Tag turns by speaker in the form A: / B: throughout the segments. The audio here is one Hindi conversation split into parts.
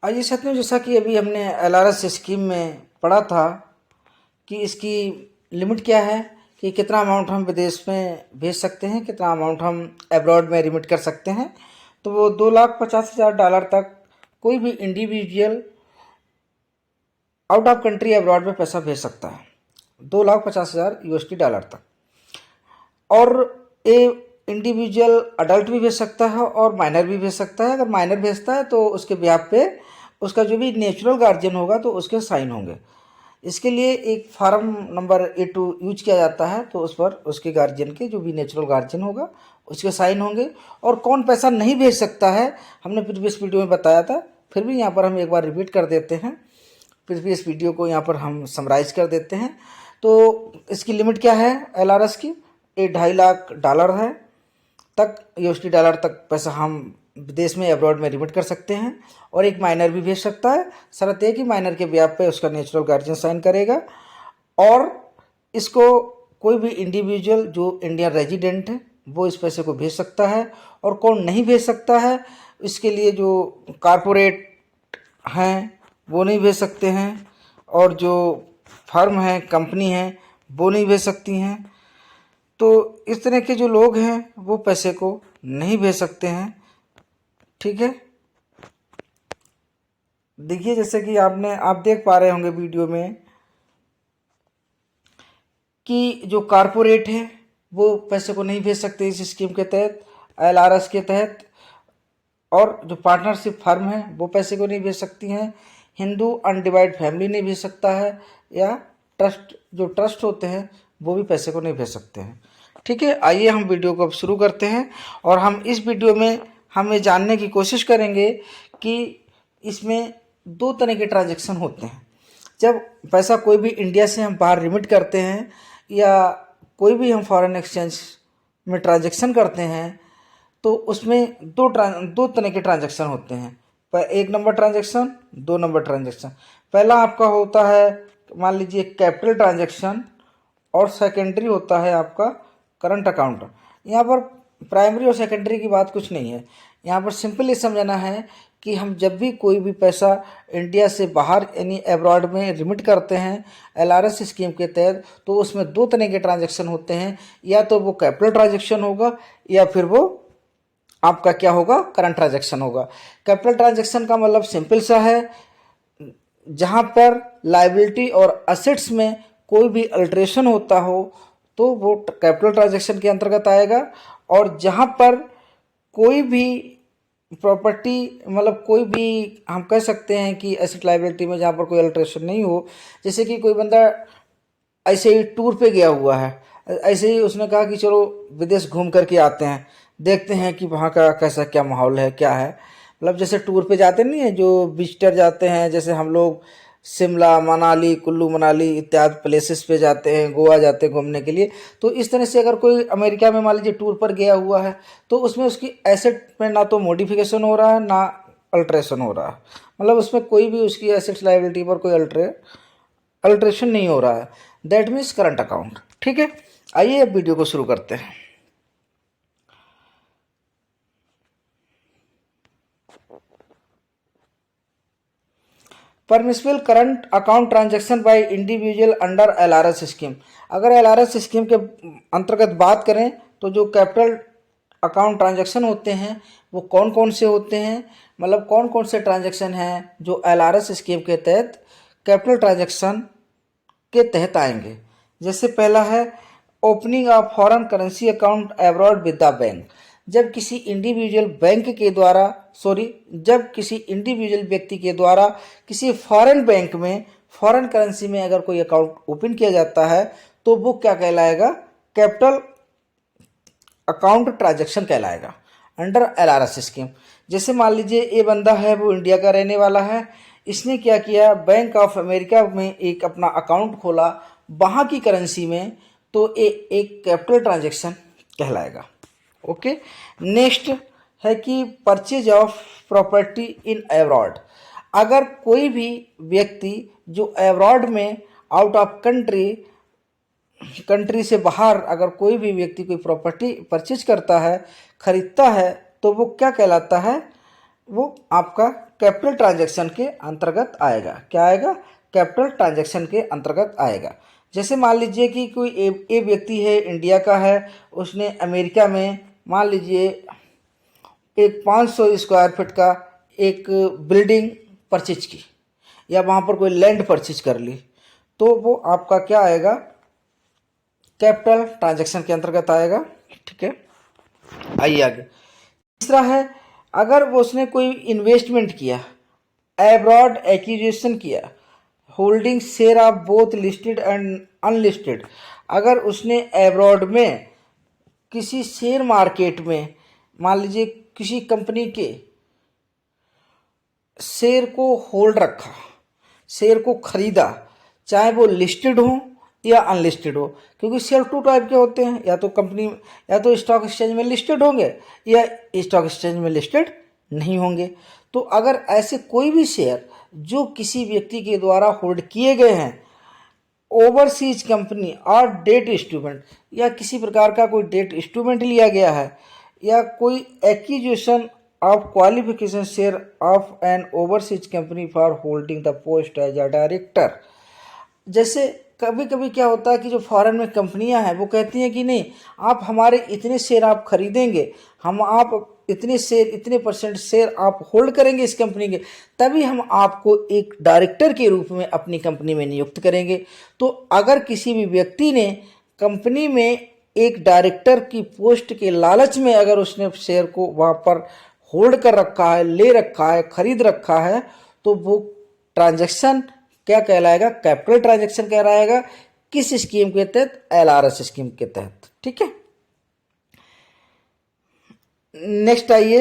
A: आइए साथियों, जैसा कि अभी हमने एलआरएस स्कीम में पढ़ा था कि इसकी लिमिट क्या है, कि कितना अमाउंट हम विदेश में भेज सकते हैं, कितना अमाउंट हम एब्रॉड में रिमिट कर सकते हैं। तो वो $2,50,000 तक कोई भी individual out of country abroad में पैसा भेज सकता है, $2,50,000 तक। और ये इंडिविजुअल अडल्ट भी भेज सकता है और माइनर भी भेज सकता है। अगर माइनर भेजता है तो उसके ब्याह पे उसका जो भी नेचुरल गार्जियन होगा तो उसके साइन होंगे। इसके लिए एक फार्म नंबर A2 यूज किया जाता है, तो उस पर उसके गार्जियन के जो भी नेचुरल गार्जियन होगा उसके साइन होंगे। और कौन पैसा नहीं भेज सकता है हमने प्रीवियस वीडियो में बताया था, फिर भी यहाँ पर हम एक बार रिपीट कर देते हैं। प्रीवियस वीडियो को यहाँ पर हम समराइज कर देते हैं। तो इसकी लिमिट क्या है एलआरएस की, ये $2.5 लाख है तक $2 तक पैसा हम विदेश में अब्रॉड में रिमिट कर सकते हैं। और एक माइनर भी भेज सकता है, शर्त है कि माइनर के ब्याह पे उसका नेचुरल गार्जियन साइन करेगा। और इसको कोई भी इंडिविजुअल जो इंडियन रेजिडेंट है वो इस पैसे को भेज सकता है। और कौन नहीं भेज सकता है, इसके लिए जो कारपोरेट हैं वो नहीं भेज सकते हैं, और जो फर्म है, कंपनी है, वो नहीं भेज सकती हैं। तो इस तरह के जो लोग हैं वो पैसे को नहीं भेज सकते हैं। ठीक है, देखिए जैसे कि आप देख पा रहे होंगे वीडियो में कि जो कारपोरेट है वो पैसे को नहीं भेज सकते इस स्कीम के तहत, एलआरएस के तहत। और जो पार्टनरशिप फर्म है वो पैसे को नहीं भेज सकती हैं। हिंदू अनडिवाइड फैमिली नहीं भेज सकता है, या ट्रस्ट होते हैं वो भी पैसे को नहीं भेज सकते हैं। ठीक है, आइए हम वीडियो को अब शुरू करते हैं। और हम इस वीडियो में हम ये जानने की कोशिश करेंगे कि इसमें दो तरह के ट्रांजैक्शन होते हैं। जब पैसा कोई भी इंडिया से हम बाहर रिमिट करते हैं, या कोई भी हम फॉरेन एक्सचेंज में ट्रांजैक्शन करते हैं, तो उसमें दो तरह के ट्रांजैक्शन होते हैं। एक नंबर ट्रांजैक्शन, दो नंबर ट्रांजैक्शन। पहला आपका होता है मान लीजिए कैपिटल ट्रांजैक्शन, और सेकेंडरी होता है आपका करंट अकाउंट। यहाँ पर प्राइमरी और सेकेंडरी की बात कुछ नहीं है। यहाँ पर सिंपल ये समझना है कि हम जब भी कोई भी पैसा इंडिया से बाहर यानी एब्रॉड में रिमिट करते हैं एलआरएस स्कीम के तहत, तो उसमें दो तरह के ट्रांजैक्शन होते हैं। या तो वो कैपिटल ट्रांजैक्शन होगा, या फिर वो आपका क्या होगा, करंट ट्रांजैक्शन होगा। कैपिटल ट्रांजैक्शन का मतलब सिंपल सा है, जहाँ पर लायबिलिटी और असेट्स में कोई भी अल्ट्रेशन होता हो तो वो कैपिटल ट्रांजैक्शन के अंतर्गत आएगा। और जहाँ पर कोई भी प्रॉपर्टी मतलब कोई भी हम कह सकते हैं कि एसेट लायबिलिटी में जहाँ पर कोई अल्ट्रेशन नहीं हो, जैसे कि कोई बंदा ऐसे ही टूर पे गया हुआ है, ऐसे ही उसने कहा कि चलो विदेश घूम करके आते हैं, देखते हैं कि वहाँ का कैसा क्या माहौल है, क्या है। मतलब जैसे टूर पे जाते नहीं है जो विजिटर जाते हैं, जैसे हम लोग शिमला, मनाली, कुल्लू मनाली इत्यादि प्लेसेस पे जाते हैं, गोवा जाते हैं घूमने के लिए। तो इस तरह से अगर कोई अमेरिका में मान लीजिए टूर पर गया हुआ है, तो उसमें उसकी एसेट में ना तो मॉडिफिकेशन हो रहा है ना अल्ट्रेशन हो रहा है। मतलब उसमें कोई भी उसकी एसेट्स लायबिलिटी पर कोई अल्ट्रेशन नहीं हो रहा है। That means current account. ठीक है, आइए अब वीडियो को शुरू करते हैं। Permissible current account transaction by individual under LRS scheme. अगर एलआरएस स्कीम के अंतर्गत बात करें तो जो कैपिटल अकाउंट ट्रांजैक्शन होते हैं वो कौन कौन से होते हैं, मतलब कौन कौन से ट्रांजैक्शन हैं जो एलआरएस स्कीम के तहत कैपिटल ट्रांजैक्शन के तहत आएंगे। जैसे पहला है opening of foreign currency account abroad with the bank. जब किसी इंडिविजुअल बैंक के द्वारा जब किसी इंडिविजुअल व्यक्ति के द्वारा किसी फॉरेन बैंक में फॉरेन करेंसी में अगर कोई अकाउंट ओपन किया जाता है तो वो क्या कहलाएगा, कैपिटल अकाउंट ट्रांजैक्शन कहलाएगा अंडर एलआरएस स्कीम। जैसे मान लीजिए ये बंदा है वो इंडिया का रहने वाला है, इसने क्या किया, बैंक ऑफ अमेरिका में एक अपना अकाउंट खोला वहाँ की करेंसी में, तो ये एक कैपिटल ट्रांजैक्शन कहलाएगा। ओके, नेक्स्ट है कि purchase of property in abroad. अगर कोई भी व्यक्ति जो एब्रॉड में आउट ऑफ कंट्री से बाहर अगर कोई भी व्यक्ति कोई प्रॉपर्टी परचेज करता है, खरीदता है, तो वो क्या कहलाता है, वो आपका कैपिटल ट्रांजैक्शन के अंतर्गत आएगा। क्या आएगा? कैपिटल ट्रांजैक्शन के अंतर्गत आएगा। जैसे मान लीजिए कि कोई एक व्यक्ति है, इंडिया का है, उसने अमेरिका में मान लीजिए एक 500 स्क्वायर फीट का एक बिल्डिंग परचेज की, या वहाँ पर कोई लैंड परचेज कर ली, तो वो आपका क्या आएगा? कैपिटल ट्रांजैक्शन के अंतर्गत आएगा। ठीक है, आइए आगे। तीसरा है, अगर वो उसने कोई इन्वेस्टमेंट किया, एब्रॉड एक्विजिशन किया, holding share of both listed and unlisted, अगर उसने एब्रॉड में किसी शेयर मार्केट में मान लीजिए किसी कंपनी के शेयर को होल्ड रखा, शेयर को खरीदा, चाहे वो लिस्टेड हो या अनलिस्टेड हो, क्योंकि शेयर टू टाइप के होते हैं, या तो कंपनी या तो स्टॉक एक्सचेंज में लिस्टेड होंगे या स्टॉक एक्सचेंज में लिस्टेड नहीं होंगे। तो अगर ऐसे कोई भी शेयर जो किसी व्यक्ति के द्वारा होल्ड किए गए हैं, ओवरसीज कंपनी और डेट इंस्ट्रूमेंट, या किसी प्रकार का कोई डेट इंस्ट्रूमेंट लिया गया है, या कोई acquisition of qualification share of an overseas company for holding the post as a director. जैसे कभी कभी क्या होता है कि जो फॉरेन में कंपनियां हैं वो कहती हैं कि नहीं, आप हमारे इतने शेयर आप खरीदेंगे, हम आप इतने शेयर, इतने परसेंट शेयर आप होल्ड करेंगे इस कंपनी के, तभी हम आपको एक डायरेक्टर के रूप में अपनी कंपनी में नियुक्त करेंगे। तो अगर किसी भी व्यक्ति ने कंपनी में एक डायरेक्टर की पोस्ट के लालच में अगर उसने शेयर को वहाँ पर होल्ड कर रखा है, ले रखा है, खरीद रखा है, तो वो ट्रांजैक्शन क्या कहलाएगा? कैपिटल ट्रांजैक्शन कहलाएगा। किस स्कीम के तहत? LRS स्कीम के तहत। ठीक है, नेक्स्ट आइए।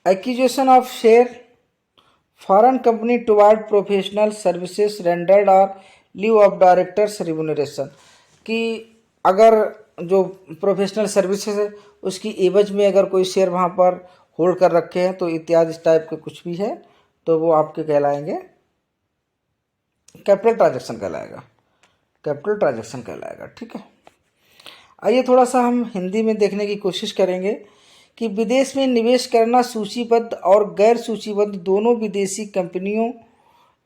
A: Acquisition of share foreign company toward professional services rendered और लीव ऑफ डायरेक्टर्स रिम्यूनरेशन, कि अगर जो प्रोफेशनल सर्विसेज है उसकी एवज में अगर कोई शेयर वहाँ पर होल्ड कर रखे हैं, तो इत्यादि इस टाइप के कुछ भी है, तो वो आपके कहलाएंगे कैपिटल ट्रांजैक्शन कहलाएगा। कैपिटल ट्रांजैक्शन कहलाएगा। ठीक है, आइए थोड़ा सा हम हिंदी में देखने की कोशिश करेंगे कि विदेश में निवेश करना सूचीबद्ध और गैर सूचीबद्ध दोनों विदेशी कंपनियों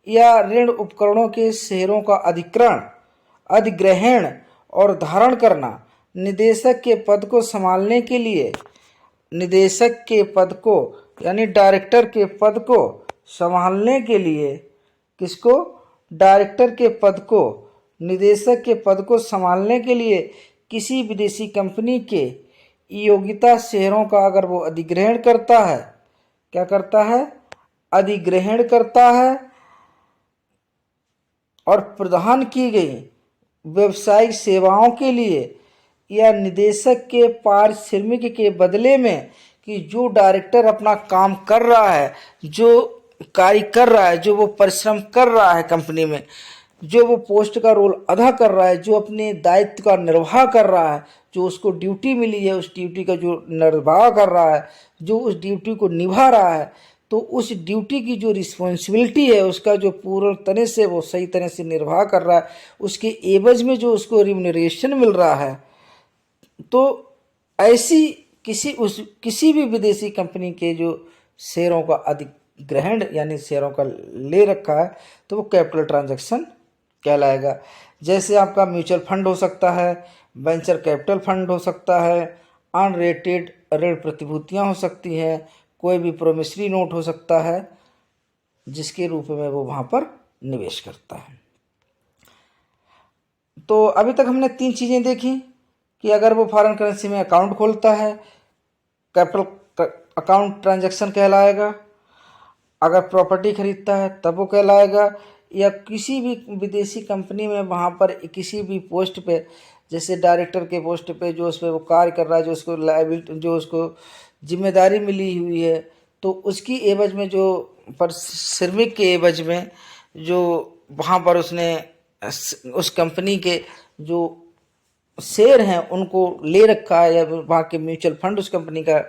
A: या ऋण उपकरणों के शेयरों का अधिग्रहण और धारण करना, निदेशक के पद को संभालने के लिए, निदेशक के पद को यानी डायरेक्टर के पद को संभालने के लिए, किसको? डायरेक्टर के पद को, निदेशक के पद को संभालने के लिए किसी विदेशी कंपनी के योग्यता शेयरों का अगर वो अधिग्रहण करता है, क्या करता है? अधिग्रहण करता है, और प्रदान की गई व्यवसायिक सेवाओं के लिए या निदेशक के पारिश्रमिक के बदले में, कि जो डायरेक्टर अपना काम कर रहा है, जो कार्य कर रहा है, जो वो परिश्रम कर रहा है कंपनी में, जो वो पोस्ट का रोल अदा कर रहा है, जो अपने दायित्व का निर्वाह कर रहा है, जो उसको ड्यूटी मिली है उस ड्यूटी का जो निर्वाह कर रहा है, जो उस ड्यूटी को निभा रहा है, तो उस ड्यूटी की जो रिस्पॉन्सिबिलिटी है उसका जो पूर्ण तरह से वो सही तरह से निर्वाह कर रहा है, उसके एवज में जो उसको रिम्यूनरेशन मिल रहा है, तो ऐसी किसी भी विदेशी कंपनी के जो शेयरों का अधिग्रहण यानी शेयरों का ले रखा है, तो वो कैपिटल ट्रांजैक्शन कहलाएगा। जैसे आपका म्यूचुअल फंड हो सकता है, वेंचर कैपिटल फंड हो सकता है, अनरेटेड ऋण प्रतिभूतियाँ हो सकती हैं, कोई भी प्रोमिसरी नोट हो सकता है, जिसके रूप में वो वहाँ पर निवेश करता है। तो अभी तक हमने 3 चीज़ें देखी कि अगर वो फॉरेन करेंसी में अकाउंट खोलता है, कैपिटल अकाउंट ट्रांजैक्शन कहलाएगा, अगर प्रॉपर्टी खरीदता है तब वो कहलाएगा, या किसी भी विदेशी कंपनी में वहाँ पर किसी भी पोस्ट पे, जैसे डायरेक्टर के पोस्ट पे जो उस पर वो कार्य कर रहा है, जो उसको लायबिलिटी, जो उसको जिम्मेदारी मिली हुई है, तो उसकी एवज में जो पारिश्रमिक के एवज में जो वहाँ पर उसने उस कंपनी के जो शेयर हैं उनको ले रखा है, या वहाँ के म्यूचुअल फंड उस कंपनी का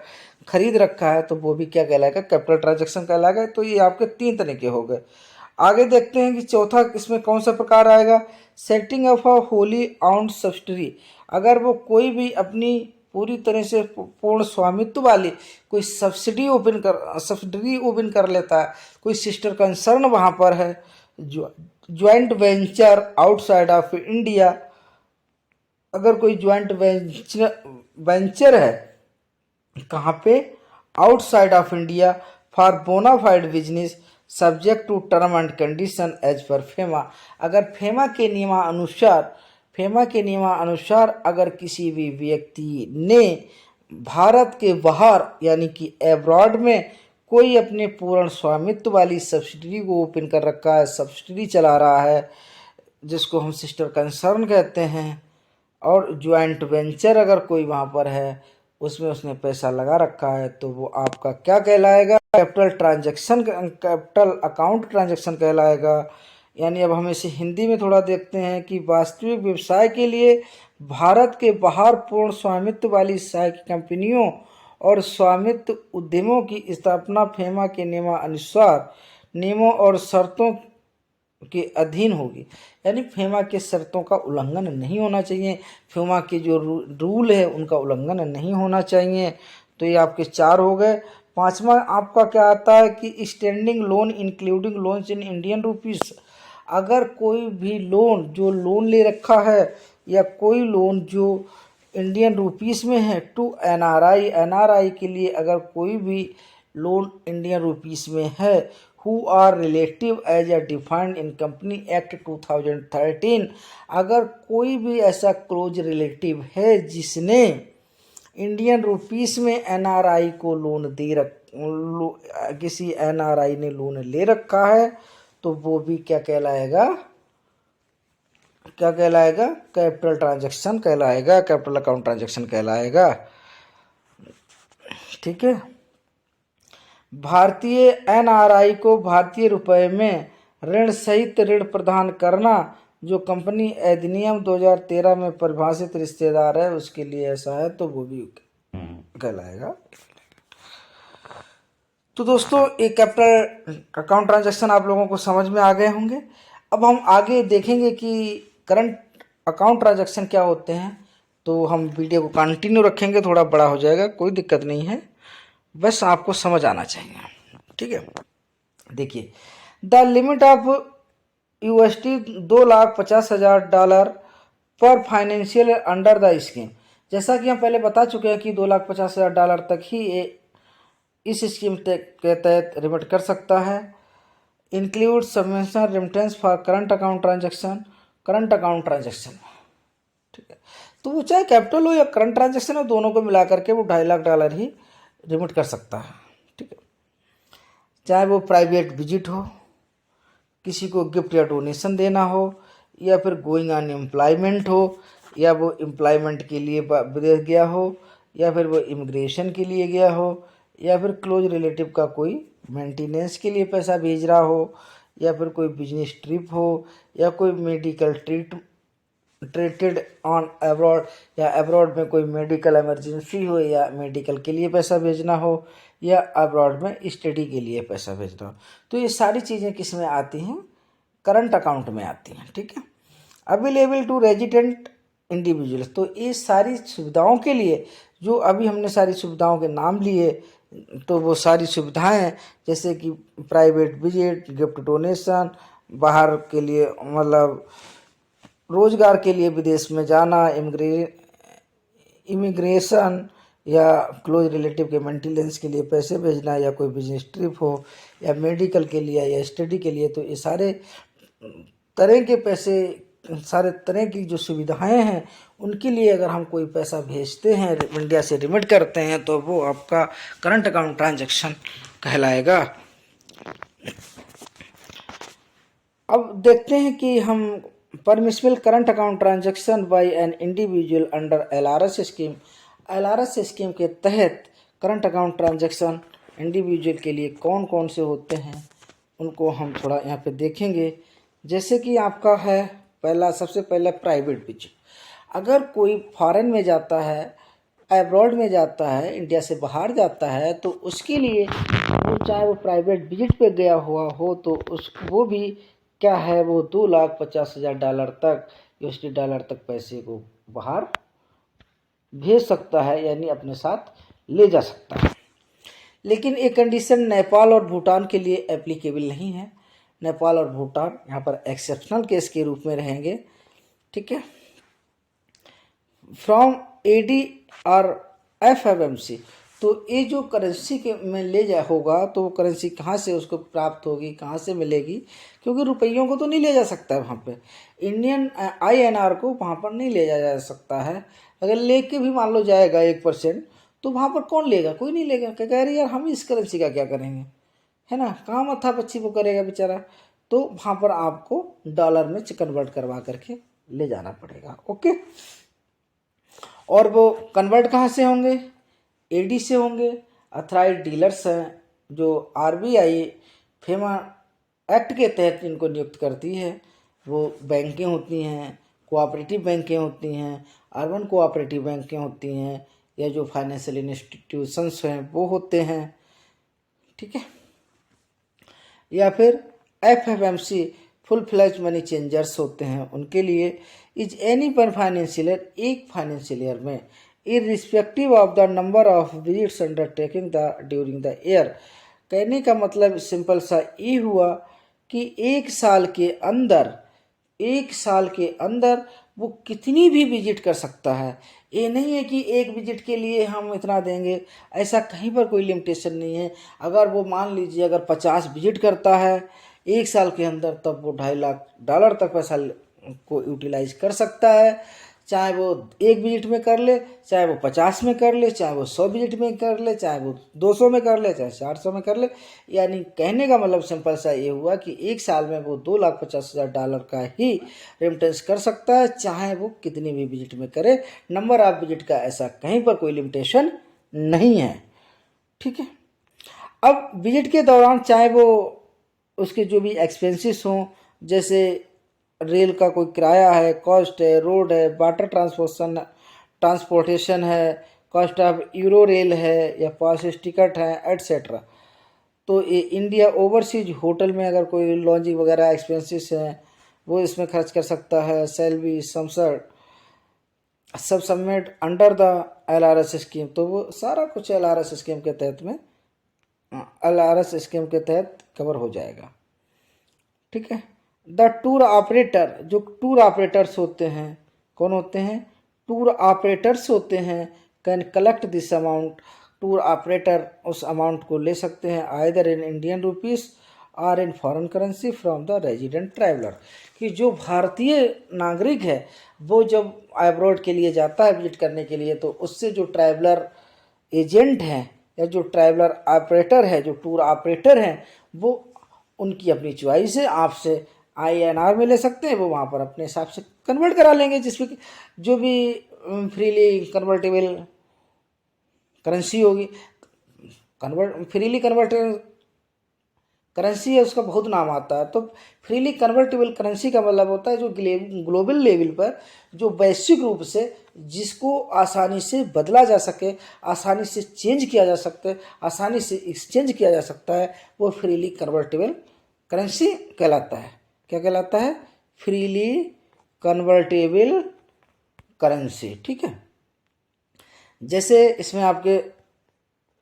A: खरीद रखा है, तो वो भी क्या कहलाएगा? कैपिटल ट्रांजैक्शन कहलाएगा। तो ये आपके 3 तरीके हो गए। आगे देखते हैं कि चौथा इसमें कौन सा प्रकार आएगा, setting of a Holi owned subsidiary. अगर वो कोई भी अपनी पूरी तरह से पूर्ण स्वामित्व वाली कोई सब्सिडरी ओपन कर लेता है, कोई सिस्टर कंसर्न वहाँ पर है, joint venture outside of India, अगर कोई ज्वाइंट वेंचर है कहाँ पे, outside of India, for bonafide business subject to term and condition as per FEMA. अगर फेमा के नियमानुसार अगर किसी भी व्यक्ति ने भारत के बाहर यानी कि एब्रॉड में कोई अपने पूर्ण स्वामित्व वाली सब्सिडरी को ओपन कर रखा है, सब्सिडरी चला रहा है, जिसको हम सिस्टर कंसर्न कहते हैं, और ज्वाइंट वेंचर अगर कोई वहाँ पर है उसमें उसने पैसा लगा रखा है, तो वो आपका क्या कहलाएगा, कैपिटल अकाउंट ट्रांजैक्शन कहलाएगा। यानी अब हम इसे हिंदी में थोड़ा देखते हैं कि वास्तविक व्यवसाय के लिए भारत के बाहर पूर्ण स्वामित्व वाली सहायक कंपनियों और स्वामित्व उद्यमों की स्थापना फेमा के नियमों और शर्तों के अधीन होगी। यानी फेमा के शर्तों का उल्लंघन नहीं होना चाहिए, फेमा के जो रूल है उनका उल्लंघन नहीं होना चाहिए। तो ये आपके 4 हो गए। 5वां आपका क्या आता है कि standing loan including loans in Indian rupees. अगर कोई भी लोन जो लोन ले रखा है या कोई लोन जो इंडियन रुपीस में है टू एनआरआई के लिए अगर कोई भी लोन इंडियन रुपीस में है, who are relative as a defined in company act 2013। अगर कोई भी ऐसा क्लोज रिलेटिव है जिसने इंडियन रुपीस में एनआरआई को लोन किसी एनआरआई ने लोन ले रखा है, तो वो भी क्या कहलाएगा, कैपिटल ट्रांजैक्शन कहलाएगा, कैपिटल अकाउंट ट्रांजैक्शन कहलाएगा। ठीक है। भारतीय एनआरआई को भारतीय रुपए में ऋण सहित ऋण प्रदान करना जो कंपनी अधिनियम 2013 में परिभाषित रिश्तेदार है उसके लिए ऐसा है, तो वो भी कहलाएगा। तो दोस्तों ये कैपिटल अकाउंट ट्रांजैक्शन आप लोगों को समझ में आ गए होंगे। अब हम आगे देखेंगे कि करंट अकाउंट ट्रांजैक्शन क्या होते हैं, तो हम वीडियो को कंटिन्यू रखेंगे, थोड़ा बड़ा हो जाएगा, कोई दिक्कत नहीं है, बस आपको समझ आना चाहिए। ठीक है। देखिए, द लिमिट ऑफ $2,50,000 पर फाइनेंशियल अंडर द स्कीम। जैसा कि हम पहले बता चुके हैं कि $2,50,000 तक ही इस स्कीम के तहत रिमिट कर सकता है। Include submission remittance for current account transaction. ठीक है। तो वो चाहे कैपिटल हो या करंट ट्रांजैक्शन हो, दोनों को मिला करके वो $2,50,000 ही रिमिट कर सकता है। ठीक है। चाहे वो प्राइवेट विजिट हो, किसी को गिफ्ट या डोनेशन देना हो, या फिर गोइंग ऑन एम्प्लॉयमेंट हो, या वो एम्प्लॉयमेंट के लिए विदेश गया हो, या फिर वो इमिग्रेशन के लिए गया हो, या फिर क्लोज रिलेटिव का कोई मेंटेनेंस के लिए पैसा भेज रहा हो, या फिर कोई बिजनेस ट्रिप हो, या कोई मेडिकल ट्रीटेड ऑन अब्रॉड, या अब्रॉड में कोई मेडिकल इमरजेंसी हो या मेडिकल के लिए पैसा भेजना हो, या अब्रॉड में स्टडी के लिए पैसा भेजना हो, तो ये सारी चीज़ें किस में आती हैं, करंट अकाउंट में आती हैं। ठीक है। अवेलेबल टू रेजिडेंट इंडिविजुअल्स, तो ये सारी सुविधाओं के लिए जो अभी हमने सारी सुविधाओं के नाम लिए, तो वो सारी सुविधाएं जैसे कि प्राइवेट विजिट, गिफ्ट डोनेशन, बाहर के लिए मतलब रोजगार के लिए विदेश में जाना, इमिग्रेशन, या क्लोज रिलेटिव के मेंटेनेंस के लिए पैसे भेजना, या कोई बिजनेस ट्रिप हो, या मेडिकल के लिए या स्टडी के लिए, तो ये सारे तरह के पैसे, सारे तरह की जो सुविधाएं हैं उनके लिए अगर हम कोई पैसा भेजते हैं, इंडिया से रिमिट करते हैं, तो वो आपका करंट अकाउंट ट्रांजैक्शन कहलाएगा। अब देखते हैं कि हम permissible current account transaction by an individual under LRS scheme. LRS scheme के तहत करंट अकाउंट ट्रांजैक्शन इंडिविजुअल के लिए कौन कौन से होते हैं उनको हम थोड़ा यहाँ पे देखेंगे। जैसे कि आपका है सबसे पहला प्राइवेट विजिट। अगर कोई फॉरेन में जाता है, अब्रॉड में जाता है, इंडिया से बाहर जाता है, तो उसके लिए वो चाहे वो प्राइवेट विजिट पे गया हुआ हो तो वो भी क्या है, वो $2,50,000 तक यूएसडी डॉलर तक पैसे को बाहर भेज सकता है, यानी अपने साथ ले जा सकता है। लेकिन एक कंडीशन नेपाल और भूटान के लिए एप्लीकेबल नहीं है। नेपाल और भूटान यहाँ पर एक्सेप्शनल केस के रूप में रहेंगे, ठीक है। फ्रॉम एडी और एफएमसी, तो ये जो करेंसी के में ले जा होगा तो वो करेंसी कहाँ से उसको प्राप्त होगी, कहाँ से मिलेगी, क्योंकि रुपयों को तो नहीं ले जा सकता है वहाँ पे, इंडियन INR को वहाँ पर नहीं ले जा सकता है। अगर लेके भी मान लो जाएगा 1%, तो वहाँ पर कौन लेगा, कोई नहीं लेगा। क्या कह रहे यार हम इस करेंसी का क्या करेंगे, है ना, कहाँ मत्था पच्ची वो करेगा बेचारा। तो वहाँ पर आपको डॉलर में कन्वर्ट करवा करके ले जाना पड़ेगा, ओके। और वो कन्वर्ट कहाँ से होंगे, एडी से होंगे। अथराइज डीलर्स हैं जो RBI फेमा एक्ट के तहत इनको नियुक्त करती है। वो बैंकें होती हैं, कोऑपरेटिव बैंकें होती हैं, अर्बन कोऑपरेटिव बैंकें होती हैं, या जो फाइनेंशियल इंस्टीट्यूशंस हैं वो होते हैं, ठीक है। या फिर FFMC full fledge money changers होते हैं, उनके लिए इज एनी वन फाइनेंशियल एक फाइनेंशियल ईयर में irrespective of the number of visits undertaking the during the year. कहने का मतलब सिंपल सा ये हुआ कि एक साल के अंदर वो कितनी भी विजिट कर सकता है। ये नहीं है कि एक विजिट के लिए हम इतना देंगे, ऐसा कहीं पर कोई लिमिटेशन नहीं है। अगर वो मान लीजिए अगर 50 विजिट करता है एक साल के अंदर, तब वो $2.5 लाख तक पैसा को यूटिलाइज कर सकता है। चाहे वो एक विजिट में कर ले, चाहे वो 50 में कर ले, चाहे वो 100 विजिट में कर ले, चाहे वो 200 में कर ले, चाहे 400 में कर ले। यानी कहने का मतलब सिंपल सा ये हुआ कि एक साल में वो $2,50,000 का ही रेमिटेंस कर सकता है, चाहे वो कितनी भी विजिट में करे। नंबर ऑफ विजिट का ऐसा कहीं पर कोई लिमिटेशन नहीं है, ठीक है। अब विजिट के दौरान चाहे वो उसके जो भी एक्सपेंसेस हों, जैसे रेल का कोई किराया है, कॉस्ट है, रोड है, वाटर ट्रांसपोर्टेशन है, कॉस्ट ऑफ यूरो रेल है, या पास टिकट है, एट्सेट्रा। तो ये इंडिया ओवरसीज होटल में अगर कोई लॉन्जिंग वगैरह एक्सपेंसेस हैं वो इसमें खर्च कर सकता है। सैलरी सब submit under the LRS scheme, तो वो सारा कुछ LRS स्कीम के तहत कवर हो जाएगा, ठीक है। द टूर ऑपरेटर, जो टूर ऑपरेटर्स होते हैं, कौन होते हैं, टूर ऑपरेटर्स होते हैं, can collect this amount. Tour operator उस अमाउंट को ले सकते हैं आइदर इन इंडियन रुपीस और in foreign currency from the resident traveller. कि जो भारतीय नागरिक है वो जब अब्रॉड के लिए जाता है विजिट करने के लिए, तो उससे जो ट्रैवलर एजेंट हैं या जो ट्रैवलर ऑपरेटर है, जो टूर ऑपरेटर हैं, वो उनकी अपनी चॉइस है, आपसे INR में ले सकते हैं, वो वहाँ पर अपने हिसाब से कन्वर्ट करा लेंगे, जिसमें जो भी फ्रीली कन्वर्टेबल करेंसी होगी। फ्रीली कन्वर्टेबल करेंसी है उसका बहुत नाम आता है। तो फ्रीली कन्वर्टेबल करेंसी का मतलब होता है जो ग्लोबल लेवल पर जो वैश्विक रूप से जिसको आसानी से बदला जा सके, आसानी से चेंज किया जा सकता, आसानी से एक्सचेंज किया जा सकता है, वो फ्रीली कन्वर्टेबल करेंसी कहलाता है। क्या कहलाता है, फ्रीली कन्वर्टेबल करेंसी, ठीक है। जैसे इसमें आपके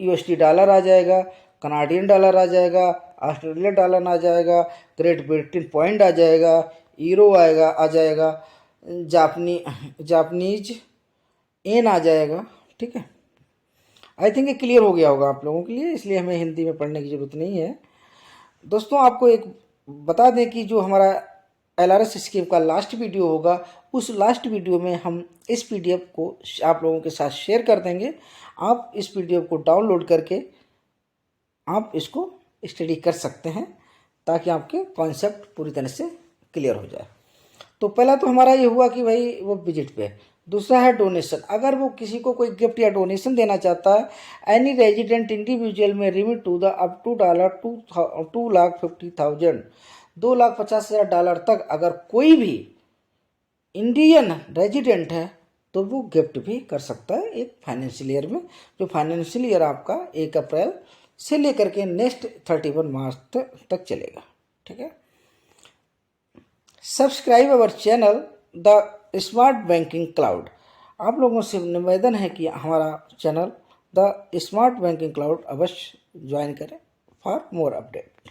A: USD डॉलर आ जाएगा, कनाडियन डॉलर आ जाएगा, ऑस्ट्रेलिया डॉलर आ जाएगा, ग्रेट ब्रिटेन पॉइंट आ जाएगा, यूरो आ जाएगा, जापानीज एन आ जाएगा, ठीक है। आई थिंक ये क्लियर हो गया होगा आप लोगों के लिए, इसलिए हमें हिंदी में पढ़ने की ज़रूरत नहीं है। दोस्तों आपको एक बता दें कि जो हमारा LRS स्कीम का लास्ट वीडियो होगा, उस लास्ट वीडियो में हम इस PDF को आप लोगों के साथ शेयर कर देंगे। आप इस PDF को डाउनलोड करके आप इसको स्टडी कर सकते हैं, ताकि आपके कॉन्सेप्ट पूरी तरह से क्लियर हो जाए। तो पहला तो हमारा ये हुआ कि भाई वो विजिट पे। दूसरा है डोनेशन। अगर वो किसी को कोई गिफ्ट या डोनेशन देना चाहता है, any resident individual may remit to the up to $2,50,000 $2,50,000 तक अगर कोई भी इंडियन रेजिडेंट है तो वो गिफ्ट भी कर सकता है एक फाइनेंशियल ईयर में, जो फाइनेंशियल ईयर आपका 1 अप्रैल से लेकर के नेक्स्ट 31 मार्च तक चलेगा। ठीक है। Subscribe our channel the smart banking cloud. आप लोगों से निवेदन है कि हमारा channel the smart banking cloud अवश्य ज्वाइन करें फॉर मोर अपडेट।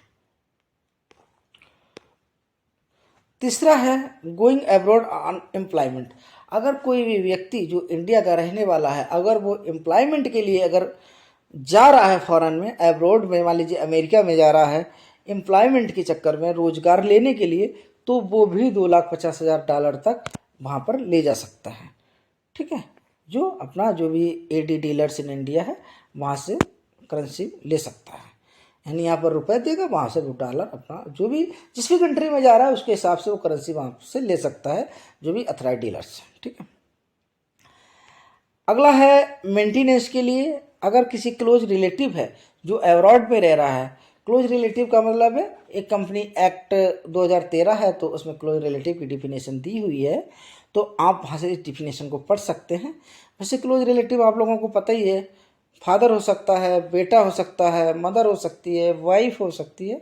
A: तीसरा है गोइंग अब्रॉड ऑन एम्प्लॉयमेंट। अगर कोई भी व्यक्ति जो इंडिया का रहने वाला है, अगर वो एम्प्लॉयमेंट के लिए अगर जा रहा है फॉरेन में, अब्रॉड में, मान लीजिए अमेरिका में जा रहा है एम्प्लॉयमेंट के चक्कर में, रोजगार लेने के लिए, तो वो भी $2,50,000 तक वहाँ पर ले जा सकता है। ठीक है। जो अपना जो भी एडी डीलर्स इन इंडिया है वहाँ से करेंसी ले सकता है, यानी यहाँ पर रुपए देगा, वहाँ से वो डॉलर अपना जो भी जिस भी कंट्री में जा रहा है उसके हिसाब से वो करेंसी वहाँ से ले सकता है, जो भी अथराइज डीलर्स हैं। ठीक है। अगला है मेंटेनेंस के लिए। अगर किसी क्लोज रिलेटिव है जो अब्रॉड में रह रहा है, क्लोज रिलेटिव का मतलब है एक कंपनी एक्ट 2013 है तो उसमें क्लोज रिलेटिव की डिफिनेशन दी हुई है, तो आप वहाँ से इस डिफिनेशन को पढ़ सकते हैं। वैसे क्लोज रिलेटिव आप लोगों को पता ही है, फादर हो सकता है, बेटा हो सकता है, मदर हो सकती है, वाइफ हो सकती है,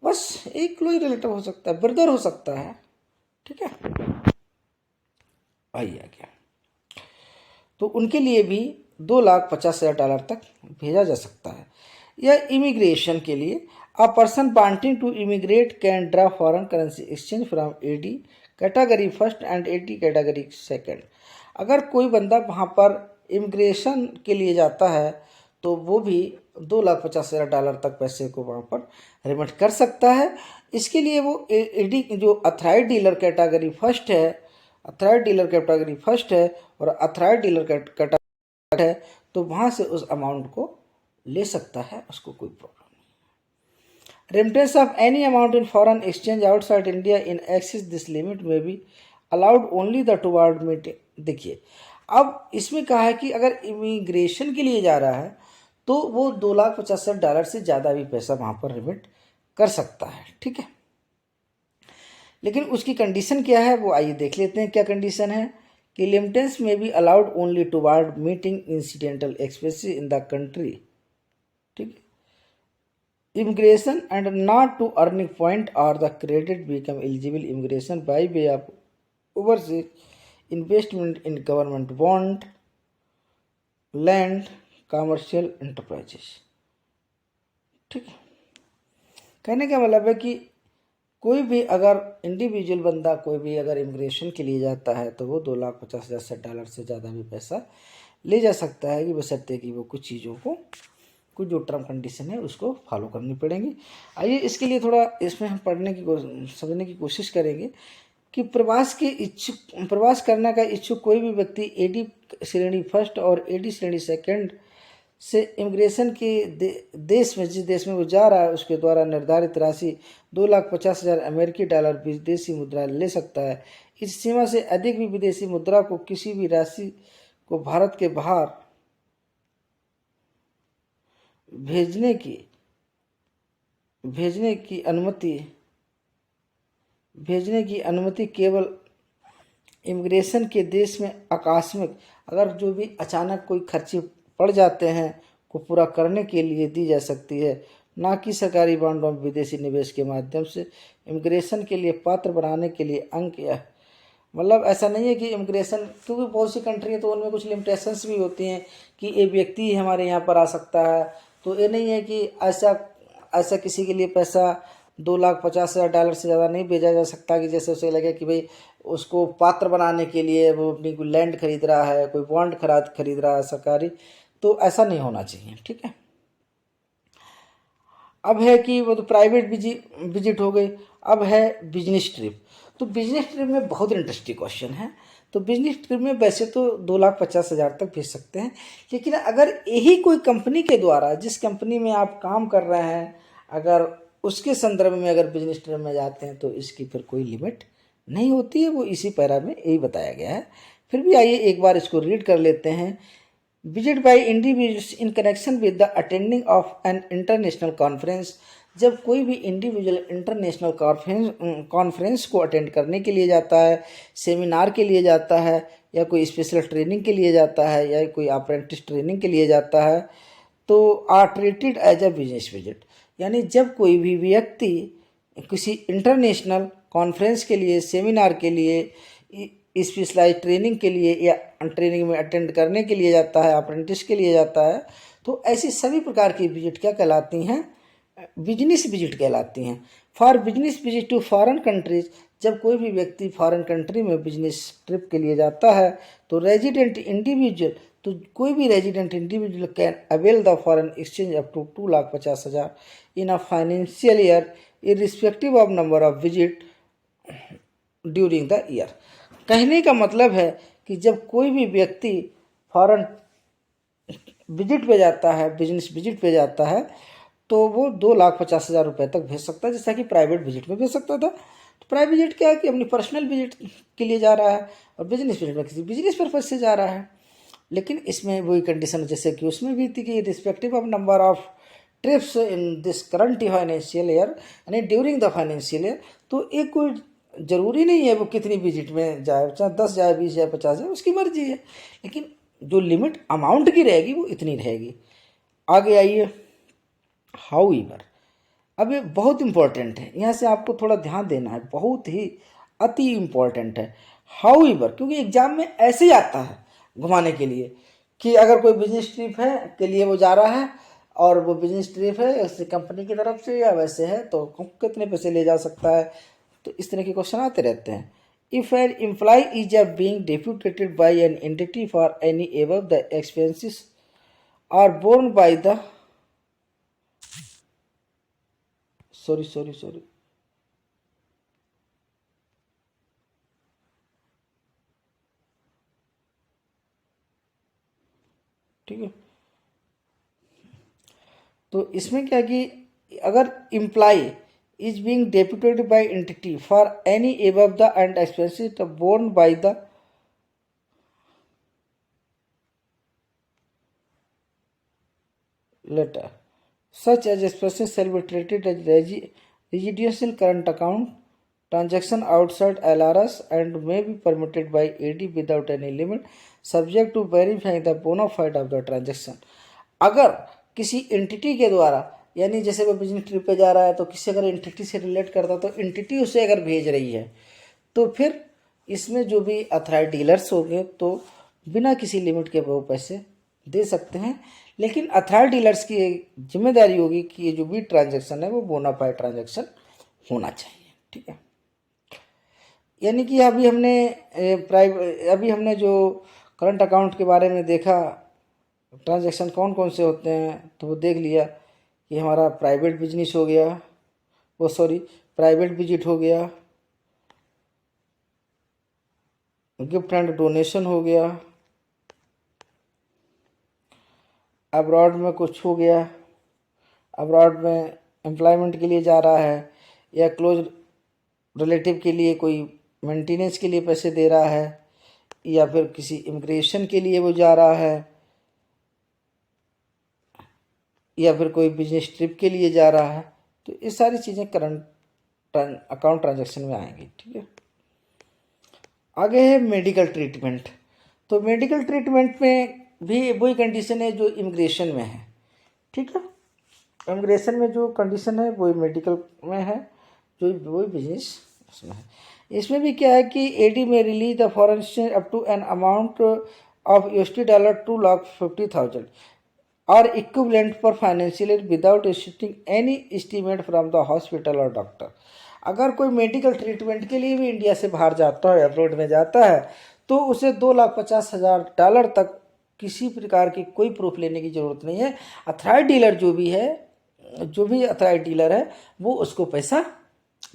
A: बस एक क्लोज रिलेटिव हो सकता है, ब्रदर हो सकता है। ठीक है। आइए क्या, तो उनके लिए भी $2,50,000 तक भेजा जा सकता है। या इमिग्रेशन के लिए, a person wanting to immigrate can draw foreign currency exchange from AD category first and AD category second. अगर कोई बंदा वहाँ पर इमिग्रेशन के लिए जाता है तो वो भी $2,50,000 तक पैसे को वहाँ पर रिमिट कर सकता है। इसके लिए वो एडी जो अथराइज डीलर कैटेगरी फर्स्ट है, अथराइज डीलर कैटेगरी फर्स्ट है और अथराइज डीलर कैटेगरी है, तो वहाँ से उस अमाउंट को ले सकता है, उसको कोई प्रॉब्लम नहीं। Remittance of any amount in foreign exchange outside India in excess this limit में be allowed only the toward meeting. देखिए, अब इसमें कहा है कि अगर इमिग्रेशन के लिए जा रहा है तो वो $2,50,000 से ज़्यादा भी पैसा वहाँ पर रिमिट कर सकता है। ठीक है। लेकिन उसकी कंडीशन क्या है वो आइए देख लेते हैं। क्या कंडीशन है कि लिमिटेंस में be allowed only toward meeting incidental expenses in the country. ठीक है। Immigration and not to earning point और the credit become eligible immigration by way of overseas investment in government bond, land, commercial enterprises. ठीक है। कहने का मतलब है कि कोई भी अगर इंडिविजुअल बंदा कोई भी अगर इमिग्रेशन के लिए जाता है तो वो $2,50,000 से ज़्यादा भी पैसा ले जा सकता है, कि बशर्ते कि वो कुछ चीज़ों को, कुछ जो टर्म कंडीशन है उसको फॉलो करनी पड़ेंगी। आइए इसके लिए थोड़ा इसमें हम समझने की कोशिश करेंगे कि प्रवास करने का इच्छुक कोई भी व्यक्ति एडी श्रेणी फर्स्ट और एडी श्रेणी सेकंड से इमिग्रेशन के देश में, जिस देश में वो जा रहा है उसके द्वारा निर्धारित राशि $2,50,000 अमेरिकी डॉलर विदेशी मुद्रा ले सकता है। इस सीमा से अधिक भी विदेशी मुद्रा को किसी भी राशि को भारत के बाहर भेजने की अनुमति केवल इमिग्रेशन के देश में आकस्मिक, अगर जो भी अचानक कोई खर्चे पड़ जाते हैं को पूरा करने के लिए दी जा सकती है, ना कि सरकारी बॉन्डों में विदेशी निवेश के माध्यम से इमिग्रेशन के लिए पात्र बनाने के लिए अंक या मतलब ऐसा नहीं है कि इमिग्रेशन, क्योंकि बहुत सी कंट्री है तो उनमें कुछ लिमिटेशंस भी होती हैं कि एक व्यक्ति ही हमारे यहाँ पर आ सकता है, तो ये नहीं है कि ऐसा किसी के लिए पैसा $2,50,000 से ज़्यादा नहीं भेजा जा सकता कि जैसे उसे लगे कि भाई उसको पात्र बनाने के लिए वो अपनी कोई लैंड खरीद रहा है, कोई बॉन्ड खरीद रहा है सरकारी, तो ऐसा नहीं होना चाहिए। ठीक है। अब है कि वो तो प्राइवेट विजिट हो गई। अब है बिजनेस ट्रिप। तो बिजनेस ट्रिप में बहुत इंटरेस्टिंग क्वेश्चन है। तो बिजनेस ट्रिप में वैसे तो $2,50,000 तक भेज सकते हैं, लेकिन अगर यही कोई कंपनी के द्वारा, जिस कंपनी में आप काम कर रहे हैं, अगर उसके संदर्भ में अगर बिजनेस ट्रिप में जाते हैं तो इसकी फिर कोई लिमिट नहीं होती है, वो इसी पैरा में यही बताया गया है। फिर भी आइए एक बार इसको रीड कर लेते हैं। Visit bye individuals in connection with the attending of an international conference. जब कोई भी इंडिविजुअल इंटरनेशनल कॉन्फ्रेंस को अटेंड करने के लिए जाता है, सेमिनार के लिए जाता है, या कोई स्पेशल ट्रेनिंग के लिए जाता है, या कोई अप्रेंटिस ट्रेनिंग के लिए जाता है, तो are treated as a business visit. यानी जब कोई भी व्यक्ति किसी इंटरनेशनल कॉन्फ्रेंस के लिए, सेमिनार के लिए, स्पेशलाइज ट्रेनिंग के लिए या ट्रेनिंग में अटेंड करने के लिए जाता है, अप्रेंटिस के लिए जाता है, तो ऐसी सभी प्रकार की विजिट क्या कहलाती हैं? बिजनेस विजिट कहलाती हैं। For business visit to foreign countries, जब कोई भी व्यक्ति फॉरेन कंट्री में बिजनेस ट्रिप के लिए जाता है तो रेजिडेंट इंडिविजुअल, तो कोई भी resident individual can avail the foreign exchange up to 2,50,000 in a financial year irrespective of number of visit during the year. कहने का मतलब है कि जब कोई भी व्यक्ति फॉरेन विजिट पे जाता है, बिजनेस विजिट पे जाता है, तो वो 2,50,000 रुपये तक भेज सकता है, जैसा कि प्राइवेट विजिट में भेज सकता था। तो प्राइवेट विजिट क्या है कि अपनी पर्सनल विजिट के लिए जा रहा है, और बिजनेस विजिट में किसी बिजनेस पर्पज से जा रहा है। लेकिन इसमें वही कंडीशन जैसे कि उसमें भी थी कि respective of number of trips in this current financial year, यानी ड्यूरिंग द फाइनेंशियल ईयर, तो एक कोई ज़रूरी नहीं है वो कितनी विजिट में जाए, चाहे 10 जाए, 20 जाए, 50 जाए, उसकी मर्जी है, लेकिन जो लिमिट अमाउंट की रहेगी वो इतनी रहेगी। आगे आइए, हाउ ईवर। अब ये बहुत इम्पोर्टेंट है, यहाँ से आपको थोड़ा ध्यान देना है, बहुत ही अति इम्पोर्टेंट है। हाउ ईवर, क्योंकि एग्जाम में ऐसे ही आता है घुमाने के लिए कि अगर कोई बिजनेस ट्रिप है के लिए वो जा रहा है, और वो बिजनेस ट्रिप है उससे कंपनी की तरफ से या वैसे है तो कितने पैसे ले जा सकता है, तो इस तरह के क्वेश्चन आते रहते हैं। If an employee is a being deputed by an entity for any above the expenses are borne by the sorry ठीक है। तो इसमें क्या कि अगर employee is being deputed by entity for any above the and expenses borne by the latter, such as expenses shall be treated as residual current account transaction outside LRS and may be permitted by AD without any limit, subject to verifying the bona fide of the transaction। अगर किसी एंटिटी के द्वारा, यानी जैसे वो बिजनेस ट्रिप पे जा रहा है तो किसी अगर एंटिटी से रिलेट करता तो एंटिटी उसे अगर भेज रही है तो फिर इसमें जो भी अथराइज डीलर्स होंगे तो बिना किसी लिमिट के वो पैसे दे सकते हैं, लेकिन अथराइज डीलर्स की जिम्मेदारी होगी कि ये जो भी ट्रांजैक्शन है वो बोनाफाइड ट्रांजैक्शन होना चाहिए। ठीक है, यानी कि अभी हमने जो करंट अकाउंट के बारे में देखा, ट्रांजैक्शन कौन कौन से होते हैं, तो वो देख लिया कि हमारा प्राइवेट बिजनेस हो गया, प्राइवेट विजिट हो गया, गिफ्ट एंड डोनेशन हो गया, अब्रॉड में कुछ हो गया, अब्रॉड में एम्प्लॉयमेंट के लिए जा रहा है, या क्लोज रिलेटिव के लिए कोई मेंटेनेंस के लिए पैसे दे रहा है, या फिर किसी इमिग्रेशन के लिए वो जा रहा है, या फिर कोई बिजनेस ट्रिप के लिए जा रहा है, तो ये सारी चीज़ें करंट अकाउंट ट्रांजैक्शन में आएंगी। ठीक है, आगे है मेडिकल ट्रीटमेंट। तो मेडिकल ट्रीटमेंट में भी वही कंडीशन है जो इमिग्रेशन में है। ठीक है, इमिग्रेशन में जो कंडीशन है वही मेडिकल में है, जो वही बिजनेस उसमें है। इसमें भी क्या है कि एडी में release the foreign exchange up to an amount of $, 2,50,000 और इक्विवेलेंट पर financial aid without accepting any estimate from the hospital और डॉक्टर। अगर कोई मेडिकल ट्रीटमेंट के लिए भी इंडिया से बाहर जाता है, अब्रॉड में जाता है, तो उसे $2,50,000 तक किसी प्रकार की कोई प्रूफ लेने की ज़रूरत नहीं है। अथराइज डीलर जो भी अथराइज डीलर है वो उसको पैसा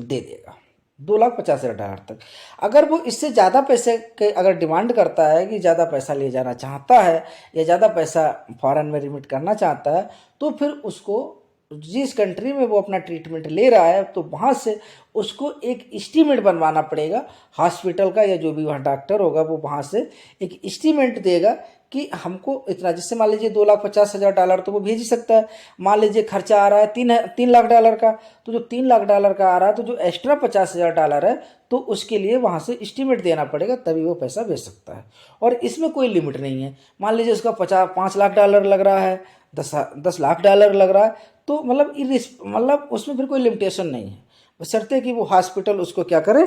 A: दे देगा $2,50,000 तक। अगर वो इससे ज़्यादा पैसे के अगर डिमांड करता है कि ज़्यादा पैसा ले जाना चाहता है या ज़्यादा पैसा फॉरेन में रिमिट करना चाहता है, तो फिर उसको जिस कंट्री में वो अपना ट्रीटमेंट ले रहा है तो वहाँ से उसको एक एस्टीमेट बनवाना पड़ेगा हॉस्पिटल का, या जो भी वहाँ डॉक्टर होगा वो वहाँ से एक एस्टीमेट देगा कि हमको इतना, जिससे मान लीजिए $2,50,000 तो वो भेज ही सकता है। मान लीजिए खर्चा आ रहा है $3 लाख का, तो जो $3 लाख का आ रहा है तो जो एक्स्ट्रा $50,000 है तो उसके लिए वहाँ से एस्टीमेट देना पड़ेगा, तभी वो पैसा भेज सकता है। और इसमें कोई लिमिट नहीं है। मान लीजिए उसका $5 लाख लग रहा है, $10 लाख लग रहा है, तो मतलब उसमें फिर कोई लिमिटेशन नहीं है, बशर्ते कि वो हॉस्पिटल उसको क्या करे,